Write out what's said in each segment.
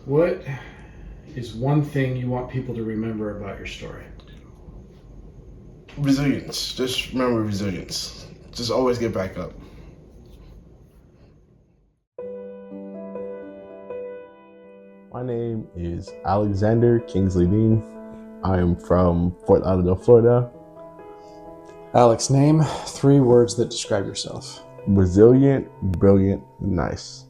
What is one thing you want people to remember about your story? Resilience. Just remember resilience. Just always get back up. My name is Alexander Kingsley Dean. I am from Fort Lauderdale, Florida. Alex, name 3 words that describe yourself. Resilient, brilliant, nice.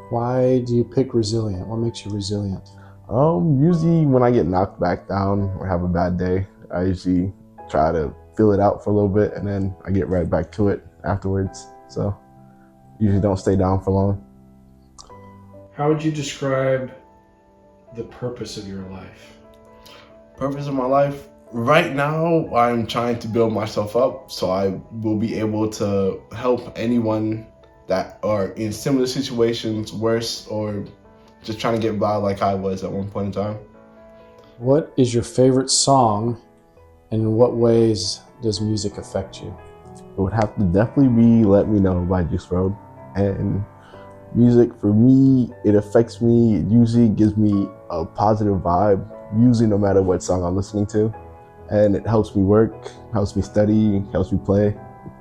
Why do you pick resilient? What makes you resilient? Usually when I get knocked back down or have a bad day, I usually try to feel it out for a little bit and then I get right back to it afterwards. So usually don't stay down for long. How would you describe the purpose of your life? Purpose of my life? Right now, I'm trying to build myself up so I will be able to help anyone that are in similar situations, worse, or just trying to get by like I was at one point in time. What is your favorite song, and in what ways does music affect you? It would have to definitely be Let Me Know by Juice WRLD. And music for me, it affects me. It usually gives me a positive vibe, usually no matter what song I'm listening to. And it helps me work, helps me study, helps me play.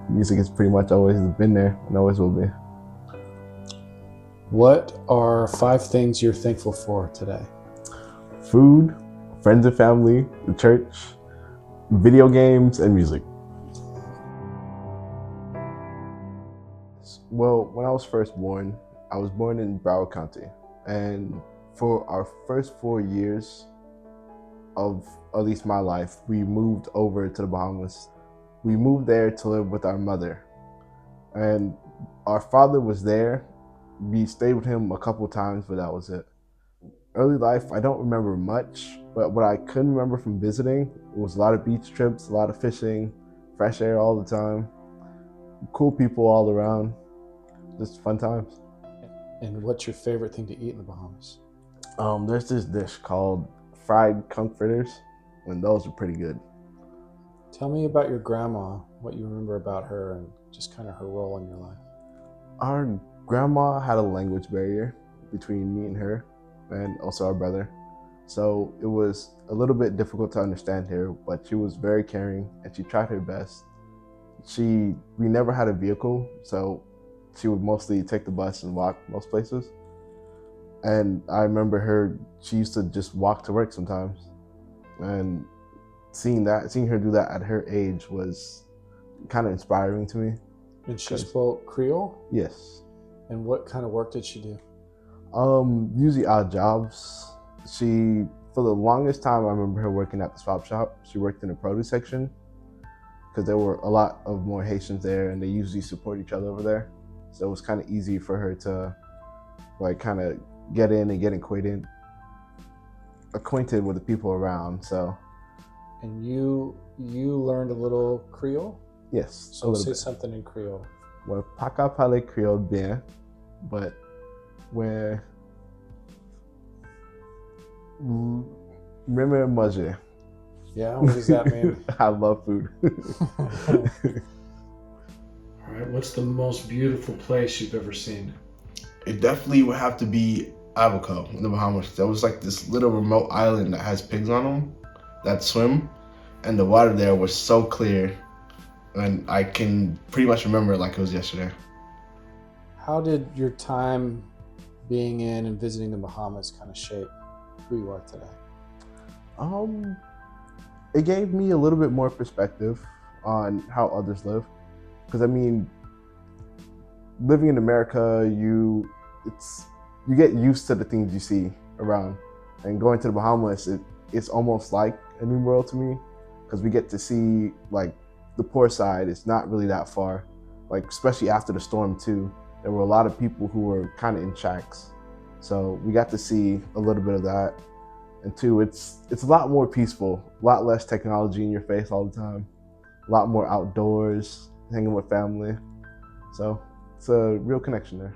Music has pretty much always been there and always will be. What are 5 things you're thankful for today? Food, friends and family, the church, video games, and music. Well, when I was first born, I was born in Broward County. And for our first 4 years of at least my life, we moved over to the Bahamas. We moved there to live with our mother. And our father was there. We stayed with him a couple times, but that was it. Early life, I don't remember much, but what I could remember from visiting was a lot of beach trips, a lot of fishing, fresh air all the time, cool people all around, just fun times. And what's your favorite thing to eat in the Bahamas? There's this dish called fried conch fritters, and those are pretty good. Tell me about your grandma, what you remember about her, and just kind of her role in your life. Our grandma had a language barrier between me and her, and also our brother. So it was a little bit difficult to understand her, but she was very caring and she tried her best. We never had a vehicle, so she would mostly take the bus and walk most places. And I remember she used to just walk to work sometimes. And seeing her do that at her age was kind of inspiring to me. And she spoke Creole? Yes. And what kind of work did she do? Usually odd jobs. For the longest time, I remember her working at the swap shop. She worked in the produce section because there were a lot of more Haitians there and they usually support each other over there. So it was kind of easy for her to kind of get in and get acquainted with the people around. So. And you learned a little Creole? Yes. So say something in Creole. Well, pas qu'à parler Creole bien, but where Remember manger. Yeah, what does that mean? I love food. All right, what's the most beautiful place you've ever seen? It definitely would have to be Abaco in the Bahamas. There was like this little remote island that has pigs on them that swim, and the water there was so clear, and I can pretty much remember it like it was yesterday. How did your time being in and visiting the Bahamas kind of shape who you are today? It gave me a little bit more perspective on how others live. Because I mean, living in America, you get used to the things you see around, and going to the Bahamas, it's almost like a new world to me, because we get to see like the poor side. It's not really that far, like especially after the storm too. There were a lot of people who were kind of in shacks, so we got to see a little bit of that. And two, it's a lot more peaceful, a lot less technology in your face all the time, a lot more outdoors, hanging with family. So it's a real connection there.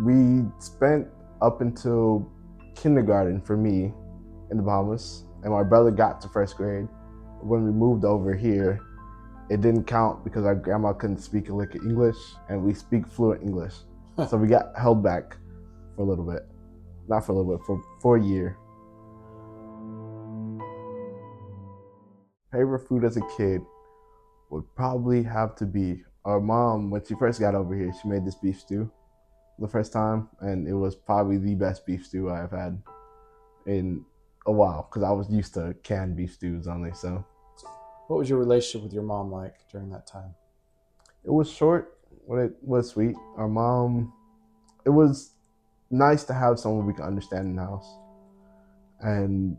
We spent up until kindergarten for me in the Bahamas, and my brother got to first grade. When we moved over here, it didn't count because our grandma couldn't speak a lick of English, and we speak fluent English. So we got held back for a little bit. not for a little bit, for a year. Favorite food as a kid would probably have to be our mom. When she first got over here, she made this beef stew the first time, and it was probably the best beef stew I've had in a while because I was used to canned beef stews only. So What was your relationship with your mom like during that time? it was short, but it was sweet. Our mom, it was nice to have someone we could understand in the house, and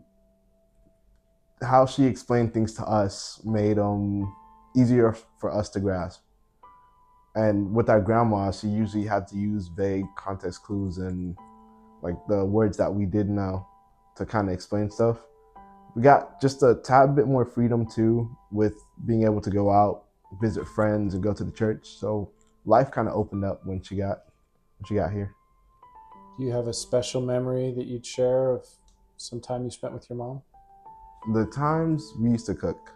how she explained things to us made them easier for us to grasp. And with our grandma, she usually had to use vague context clues and like the words that we did know to kind of explain stuff. We got just a tad bit more freedom too with being able to go out, visit friends, and go to the church. So life kind of opened up when she got here. Do you have a special memory that you'd share of some time you spent with your mom? The times we used to cook,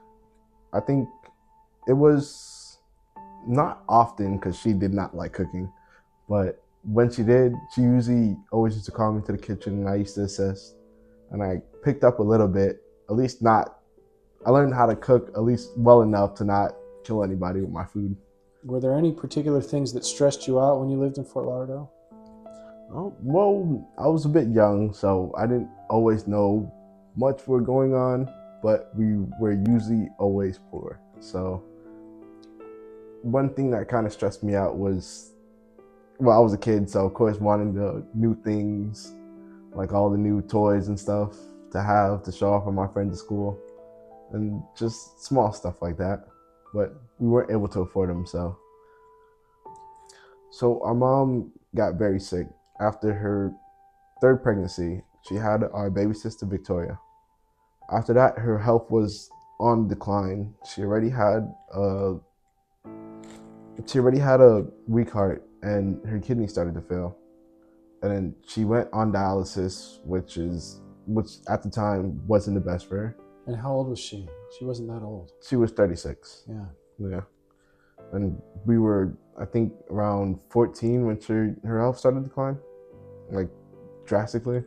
I think it was not often because she did not like cooking, but when she did, she usually always used to call me to the kitchen and I used to assist. And I picked up a little bit, at least not, I learned how to cook at least well enough to not kill anybody with my food. Were there any particular things that stressed you out when you lived in Fort Lauderdale? Oh, well, I was a bit young, so I didn't always know much were going on, but we were usually always poor. So one thing that kind of stressed me out was, well, I was a kid, so of course wanting the new things, like all the new toys and stuff to have to show off at my friends at school, and just small stuff like that. But we weren't able to afford them, so our mom got very sick after her third pregnancy. She had our baby sister Victoria. After that, her health was on decline. She already had a weak heart, and her kidneys started to fail. And then she went on dialysis, which at the time wasn't the best for her. And how old was she? She wasn't that old. She was 36. Yeah. And we were, I think, around 14 when her health started to decline, like drastically.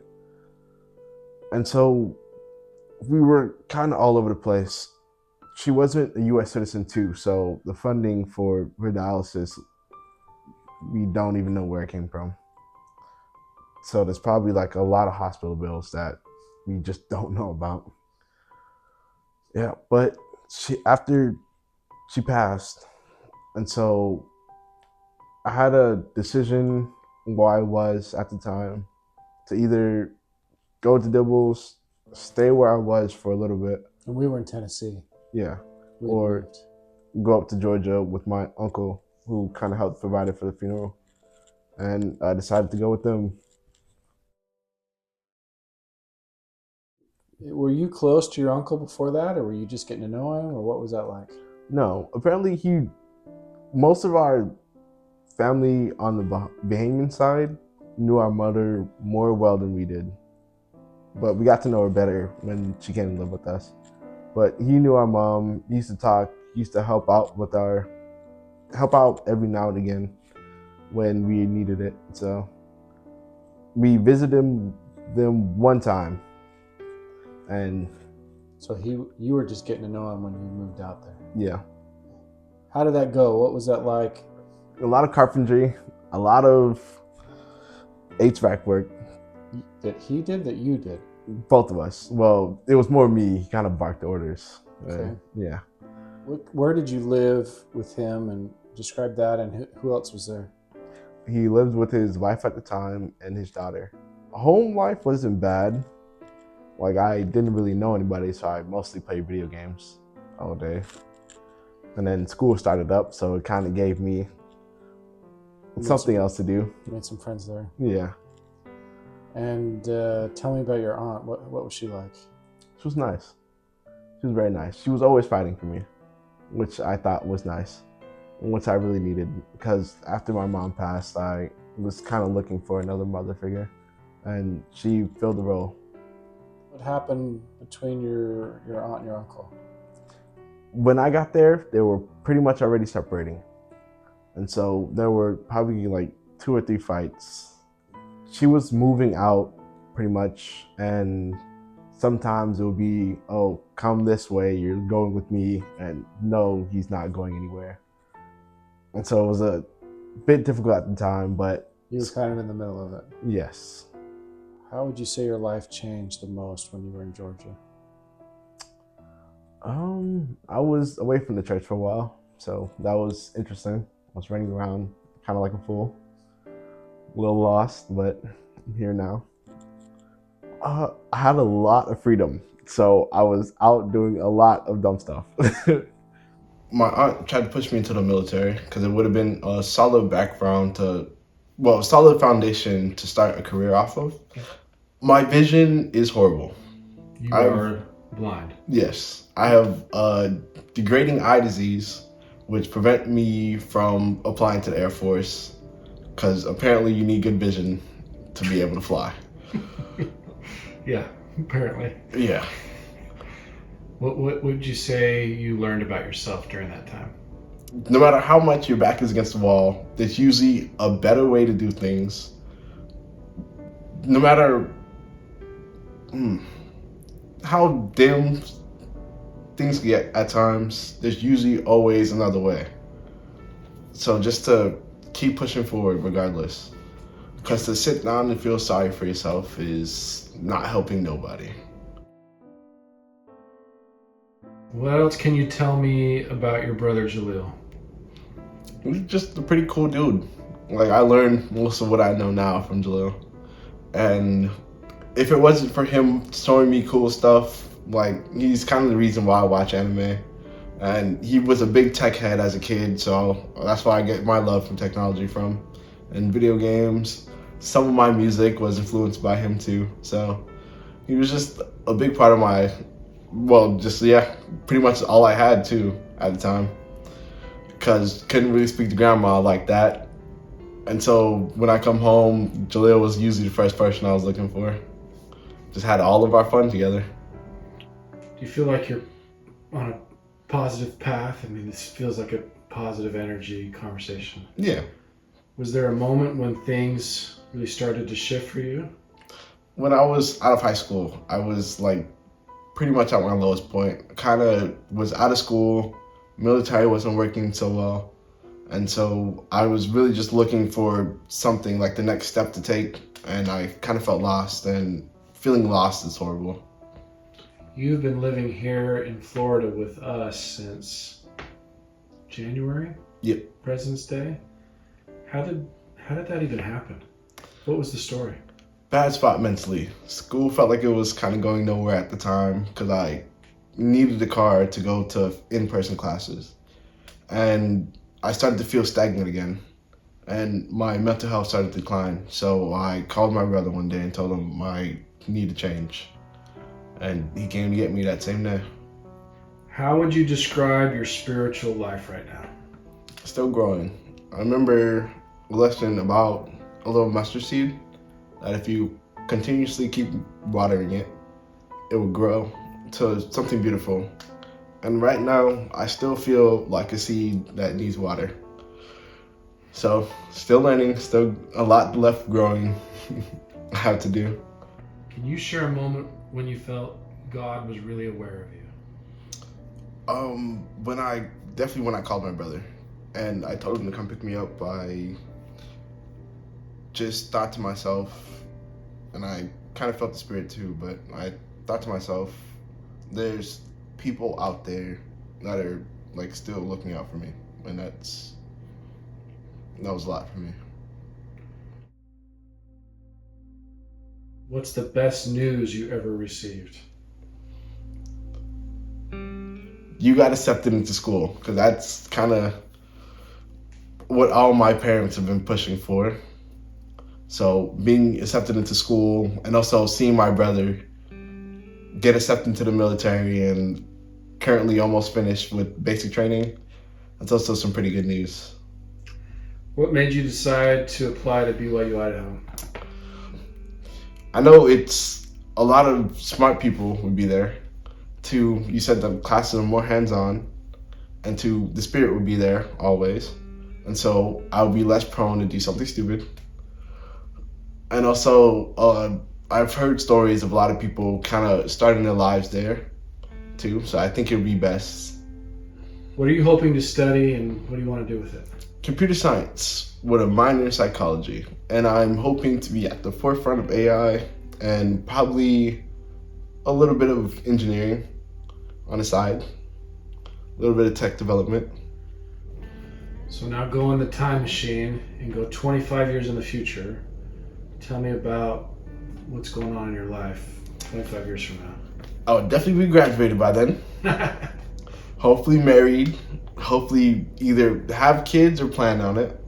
And so we were kind of all over the place. She wasn't a U.S. citizen too, so the funding for her dialysis, we don't even know where it came from. So there's probably like a lot of hospital bills that we just don't know about. Yeah, but after she passed, and so I had a decision where I was at the time to either go to Dibbles, stay where I was for a little bit. And we were in Tennessee. Yeah. We Or moved. go up to Georgia with my uncle who kind of helped provide for the funeral. And I decided to go with them. Were you close to your uncle before that, or were you just getting to know him, or what was that like? No, apparently most of our family on the Bahamian side knew our mother more well than we did. But we got to know her better when she came to live with us. But he knew our mom. He used to talk. He used to help out every now and again when we needed it. So we visited them one time, and So you were just getting to know him when you moved out there. yeah, How did that go? What was that like? a lot of carpentry, a lot of HVAC work. That he did, that you did? Both of us. Well, it was more me. He kind of barked orders. Okay. Yeah. Where did you live with him, and describe that, and who else was there? He lived with his wife at the time and his daughter. Home life wasn't bad. Like, I didn't really know anybody, so I mostly played video games all day. And then school started up, so it kind of gave me something else to do. You made some friends there. Yeah. And tell me about your aunt. What was she like? She was nice. She was very nice. She was always fighting for me, which I thought was nice, and which I really needed, because after my mom passed, I was kind of looking for another mother figure, and she filled the role. What happened between your aunt and your uncle? When I got there, they were pretty much already separating. And so there were probably like 2 or 3 fights. She was moving out pretty much. And sometimes it would be, oh, come this way, you're going with me, and no, he's not going anywhere. And so it was a bit difficult at the time, but You were kind of in the middle of it. yes. How would you say your life changed the most when you were in Georgia? I was away from the church for a while, so that was interesting. I was running around kind of like a fool, a little lost, but I'm here now. I had a lot of freedom, so I was out doing a lot of dumb stuff. My aunt tried to push me into the military because it would have been a solid solid foundation to start a career off of. My vision is horrible. You are blind. Yes, I have a degrading eye disease, which prevent me from applying to the Air Force, because apparently you need good vision to be able to fly. Yeah, apparently. Yeah. What would you say you learned about yourself during that time? No matter how much your back is against the wall, there's usually a better way to do things. No matter how dim things get at times, there's usually always another way. So just to keep pushing forward regardless. Because to sit down and feel sorry for yourself is not helping nobody. What else can you tell me about your brother Jaleel? He's just a pretty cool dude. Like, I learned most of what I know now from Jaleel. And if it wasn't for him showing me cool stuff, like, he's kind of the reason why I watch anime. And he was a big tech head as a kid, so that's why I get my love from technology from. And video games, some of my music was influenced by him too. So he was just a big part of my, pretty much all I had too at the time. Because couldn't really speak to grandma like that. And so when I come home, Jaleel was usually the first person I was looking for. Just had all of our fun together. Do you feel like you're on a positive path? I mean, this feels like a positive energy conversation. Yeah. Was there a moment when things really started to shift for you? When I was out of high school, I was like pretty much at my lowest point. Kind of was out of school, military wasn't working so well. And so I was really just looking for something, like the next step to take. And I kind of felt lost, and feeling lost is horrible. You've been living here in Florida with us since January? Yep. President's Day? How did that even happen? What was the story? Bad spot mentally. School felt like it was kind of going nowhere at the time because I needed a car to go to in-person classes. And I started to feel stagnant again. And my mental health started to decline. So I called my brother one day and told him I need to change. And he came to get me that same day. How would you describe your spiritual life right now? Still growing. I remember a lesson about a little mustard seed, that if you continuously keep watering it, it will grow to something beautiful. And right now, I still feel like a seed that needs water. So, still learning, still a lot left growing I have to do. Can you share a moment when you felt God was really aware of you? When I called my brother and I told him to come pick me up, I just thought to myself, and I kind of felt the spirit too, but I thought to myself, there's people out there that are like still looking out for me, and that was a lot for me. What's the best news you ever received? You got accepted into school, because that's kind of what all my parents have been pushing for. So being accepted into school, and also seeing my brother get accepted into the military and currently almost finished with basic training, that's also some pretty good news. What made you decide to apply to BYU Idaho? I know it's a lot of smart people would be there. Two, you said the classes are more hands-on, and two, the spirit would be there always. And so I would be less prone to do something stupid. And also, I've heard stories of a lot of people kind of starting their lives there too. So I think it would be best. What are you hoping to study, and what do you want to do with it? Computer science with a minor in psychology. And I'm hoping to be at the forefront of AI and probably a little bit of engineering on the side, a little bit of tech development. So now go in the time machine and go 25 years in the future. Tell me about what's going on in your life 25 years from now. I would definitely be graduated by then. Hopefully married. Hopefully either have kids or plan on it.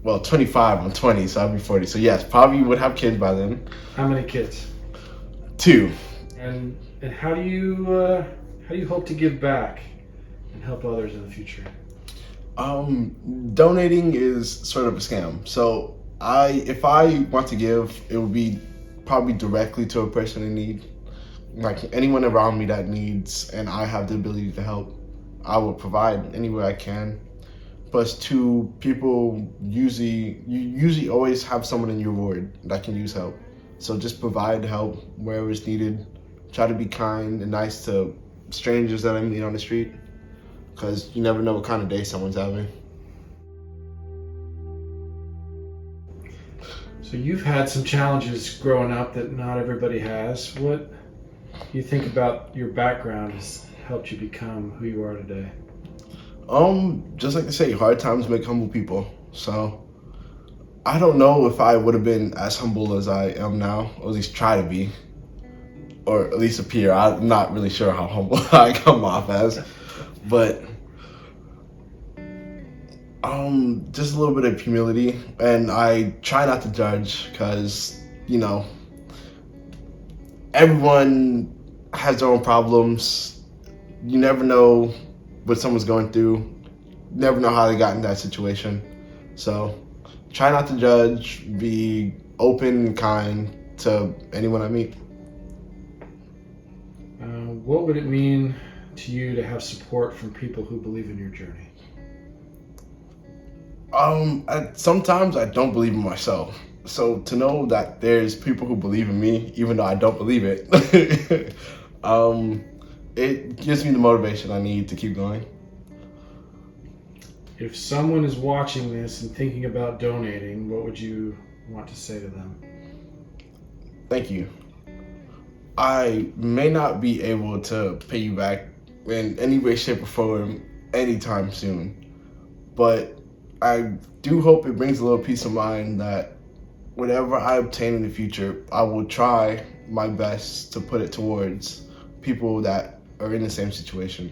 Well, 25, I'm 20, so I'll be 40. So yes, probably would have kids by then. How many kids? 2. And how do you hope to give back and help others in the future? Donating is sort of a scam. So if I want to give, it would be probably directly to a person in need. Like anyone around me that needs, and I have the ability to help, I will provide any way I can. Plus, to people, you usually always have someone in your ward that can use help. So just provide help wherever it's needed. Try to be kind and nice to strangers that I meet on the street, because you never know what kind of day someone's having. So you've had some challenges growing up that not everybody has. What do you think about your background has helped you become who you are today? Just like they say, hard times make humble people. So I don't know if I would have been as humble as I am now, or at least try to be, or at least appear. I'm not really sure how humble I come off as, but just a little bit of humility, and I try not to judge, because everyone has their own problems. You never know what someone's going through. You never know how they got in that situation. So try not to judge, be open and kind to anyone I meet. What would it mean to you to have support from people who believe in your journey? Sometimes I don't believe in myself. So to know that there's people who believe in me, even though I don't believe it, it gives me the motivation I need to keep going. If someone is watching this and thinking about donating, what would you want to say to them? Thank you. I may not be able to pay you back in any way, shape, or form anytime soon, but I do hope it brings a little peace of mind that whatever I obtain in the future, I will try my best to put it towards people that are in the same situation.